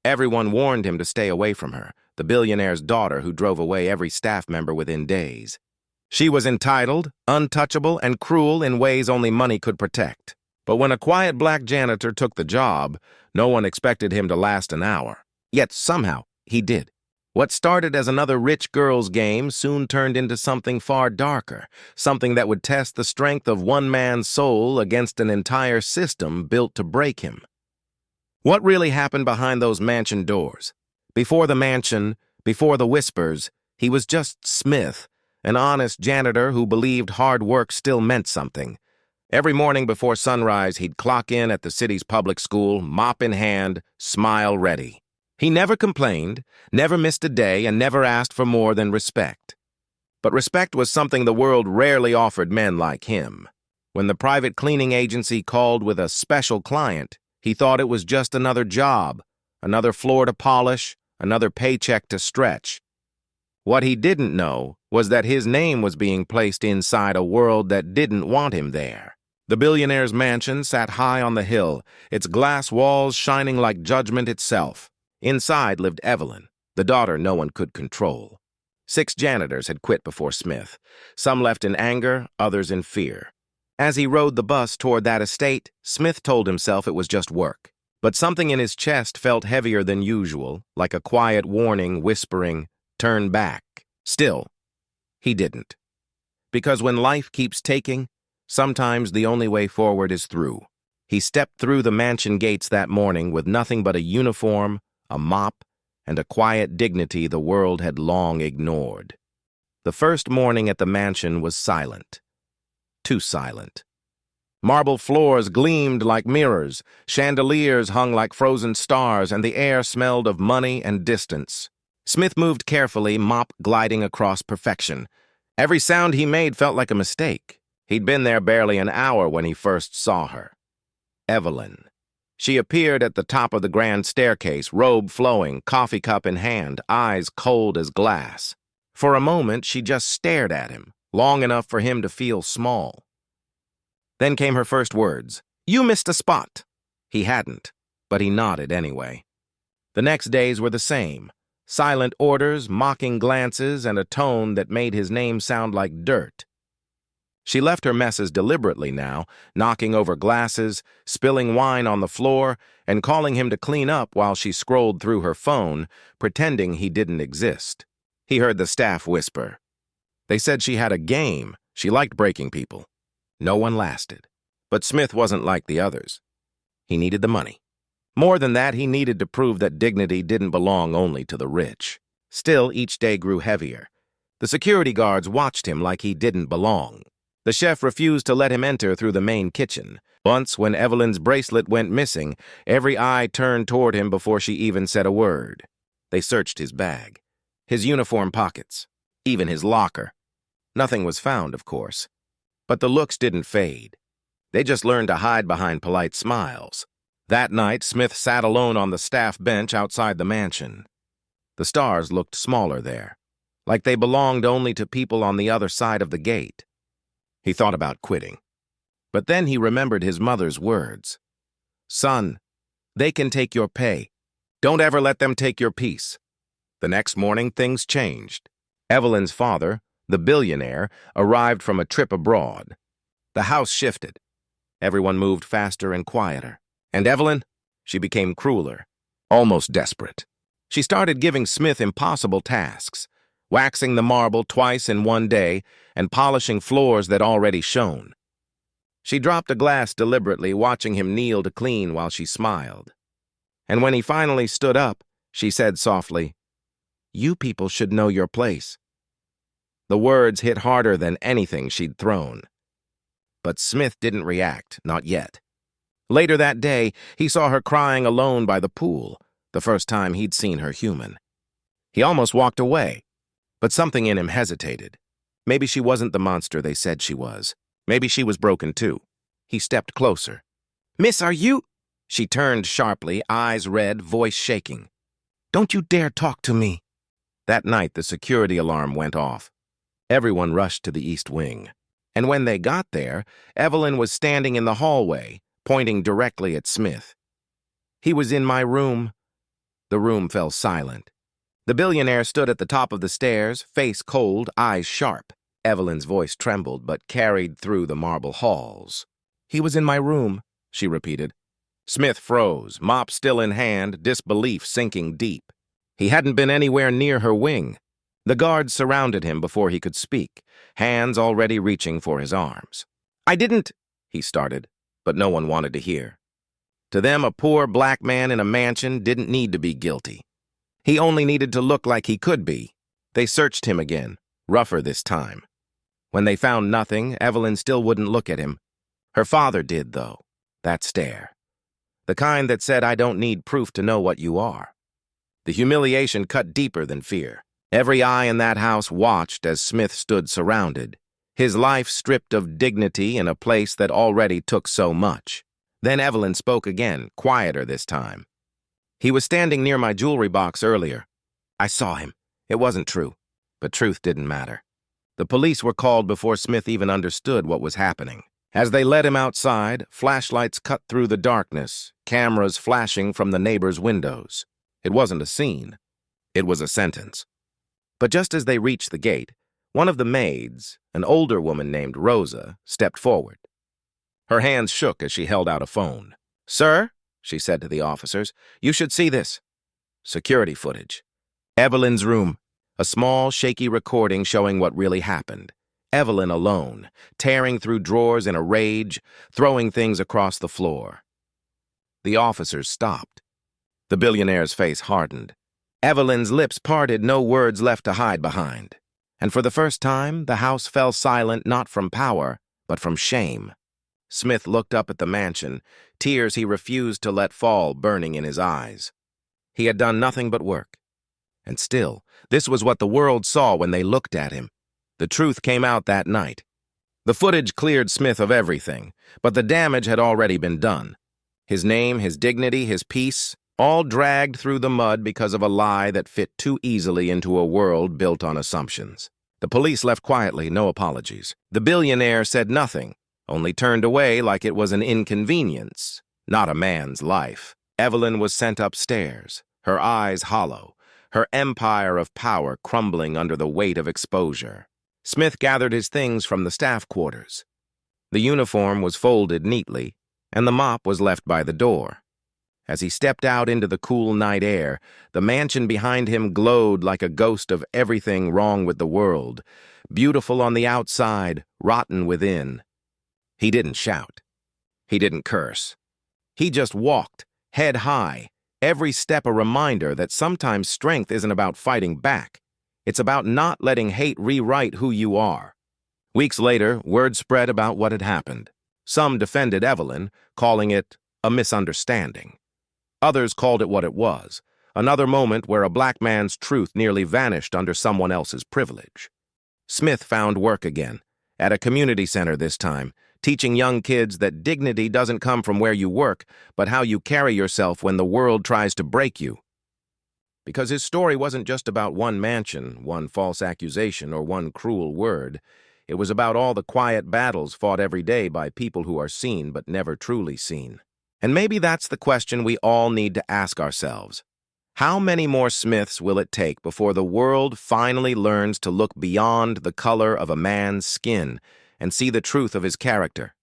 Everyone warned him to stay away from her, the billionaire's daughter who drove away every staff member within days. She was entitled, untouchable, and cruel in ways only money could protect. But when a quiet black janitor took the job, no one expected him to last an hour. Yet somehow, he did. What started as another rich girl's game soon turned into something far darker, something that would test the strength of one man's soul against an entire system built to break him. What really happened behind those mansion doors? Before the mansion, before the whispers, he was just Smith, an honest janitor who believed hard work still meant something. Every morning before sunrise, he'd clock in at the city's public school, mop in hand, smile ready. He never complained, never missed a day, and never asked for more than respect. But respect was something the world rarely offered men like him. When the private cleaning agency called with a special client, he thought it was just another job, another floor to polish, another paycheck to stretch. What he didn't know was that his name was being placed inside a world that didn't want him there. The billionaire's mansion sat high on the hill, its glass walls shining like judgment itself. Inside lived Evelyn, the daughter no one could control. 6 janitors had quit before Smith, some left in anger, others in fear. As he rode the bus toward that estate, Smith told himself it was just work. But something in his chest felt heavier than usual, like a quiet warning whispering, "Turn back." Still, he didn't. Because when life keeps taking, sometimes the only way forward is through. He stepped through the mansion gates that morning with nothing but a uniform, a mop, and a quiet dignity the world had long ignored. The first morning at the mansion was silent. Too silent. Marble floors gleamed like mirrors, chandeliers hung like frozen stars, and the air smelled of money and distance. Smith moved carefully, mop gliding across perfection. Every sound he made felt like a mistake. He'd been there barely an hour when he first saw her. Evelyn. She appeared at the top of the grand staircase, robe flowing, coffee cup in hand, eyes cold as glass. For a moment, she just stared at him, long enough for him to feel small. Then came her first words. "You missed a spot." He hadn't, but he nodded anyway. The next days were the same. Silent orders, mocking glances, and a tone that made his name sound like dirt. She left her messes deliberately now, knocking over glasses, spilling wine on the floor, and calling him to clean up while she scrolled through her phone, pretending he didn't exist. He heard the staff whisper. They said she had a game. She liked breaking people. No one lasted. But Smith wasn't like the others. He needed the money. More than that, he needed to prove that dignity didn't belong only to the rich. Still, each day grew heavier. The security guards watched him like he didn't belong. The chef refused to let him enter through the main kitchen. Once, when Evelyn's bracelet went missing, every eye turned toward him before she even said a word. They searched his bag, his uniform pockets, even his locker. Nothing was found, of course. But the looks didn't fade. They just learned to hide behind polite smiles. That night, Smith sat alone on the staff bench outside the mansion. The stars looked smaller there, like they belonged only to people on the other side of the gate. He thought about quitting. But then he remembered his mother's words. "Son, they can take your pay. Don't ever let them take your peace." The next morning, things changed. Evelyn's father, the billionaire, arrived from a trip abroad. The house shifted. Everyone moved faster and quieter. And Evelyn? She became crueler, almost desperate. She started giving Smith impossible tasks, waxing the marble twice in one day and polishing floors that already shone. She dropped a glass deliberately, watching him kneel to clean while she smiled. And when he finally stood up, she said softly, "You people should know your place." The words hit harder than anything she'd thrown. But Smith didn't react, not yet. Later that day, he saw her crying alone by the pool, the first time he'd seen her human. He almost walked away, but something in him hesitated. Maybe she wasn't the monster they said she was. Maybe she was broken too. He stepped closer. "Miss, are you—" She turned sharply, eyes red, voice shaking. "Don't you dare talk to me." That night, the security alarm went off. Everyone rushed to the East Wing. And when they got there, Evelyn was standing in the hallway, pointing directly at Smith. "He was in my room." The room fell silent. The billionaire stood at the top of the stairs, face cold, eyes sharp. Evelyn's voice trembled but carried through the marble halls. "He was in my room," she repeated. Smith froze, mop still in hand, disbelief sinking deep. He hadn't been anywhere near her wing. The guards surrounded him before he could speak, hands already reaching for his arms. "I didn't," he started, but no one wanted to hear. To them, a poor black man in a mansion didn't need to be guilty. He only needed to look like he could be. They searched him again, rougher this time. When they found nothing, Evelyn still wouldn't look at him. Her father did, though, that stare. The kind that said, "I don't need proof to know what you are." The humiliation cut deeper than fear. Every eye in that house watched as Smith stood surrounded, his life stripped of dignity in a place that already took so much. Then Evelyn spoke again, quieter this time. "He was standing near my jewelry box earlier. I saw him. It wasn't true, but truth didn't matter." The police were called before Smith even understood what was happening. As they led him outside, flashlights cut through the darkness, cameras flashing from the neighbors' windows. It wasn't a scene. It was a sentence. But just as they reached the gate, one of the maids, an older woman named Rosa, stepped forward. Her hands shook as she held out a phone. "Sir," she said to the officers, "you should see this." Security footage. Evelyn's room. A small, shaky recording showing what really happened. Evelyn alone, tearing through drawers in a rage, throwing things across the floor. The officers stopped. The billionaire's face hardened. Evelyn's lips parted, no words left to hide behind. And for the first time, the house fell silent not from power, but from shame. Smith looked up at the mansion, tears he refused to let fall burning in his eyes. He had done nothing but work. And still, this was what the world saw when they looked at him. The truth came out that night. The footage cleared Smith of everything, but the damage had already been done. His name, his dignity, his peace, all dragged through the mud because of a lie that fit too easily into a world built on assumptions. The police left quietly, no apologies. The billionaire said nothing, only turned away like it was an inconvenience, not a man's life. Evelyn was sent upstairs, her eyes hollow, her empire of power crumbling under the weight of exposure. Smith gathered his things from the staff quarters. The uniform was folded neatly, and the mop was left by the door. As he stepped out into the cool night air, the mansion behind him glowed like a ghost of everything wrong with the world, beautiful on the outside, rotten within. He didn't shout. He didn't curse. He just walked, head high, every step a reminder that sometimes strength isn't about fighting back. It's about not letting hate rewrite who you are. Weeks later, word spread about what had happened. Some defended Evelyn, calling it a misunderstanding. Others called it what it was, another moment where a black man's truth nearly vanished under someone else's privilege. Smith found work again, at a community center this time, teaching young kids that dignity doesn't come from where you work, but how you carry yourself when the world tries to break you. Because his story wasn't just about one mansion, one false accusation, or one cruel word. It was about all the quiet battles fought every day by people who are seen but never truly seen. And maybe that's the question we all need to ask ourselves. How many more Smiths will it take before the world finally learns to look beyond the color of a man's skin and see the truth of his character?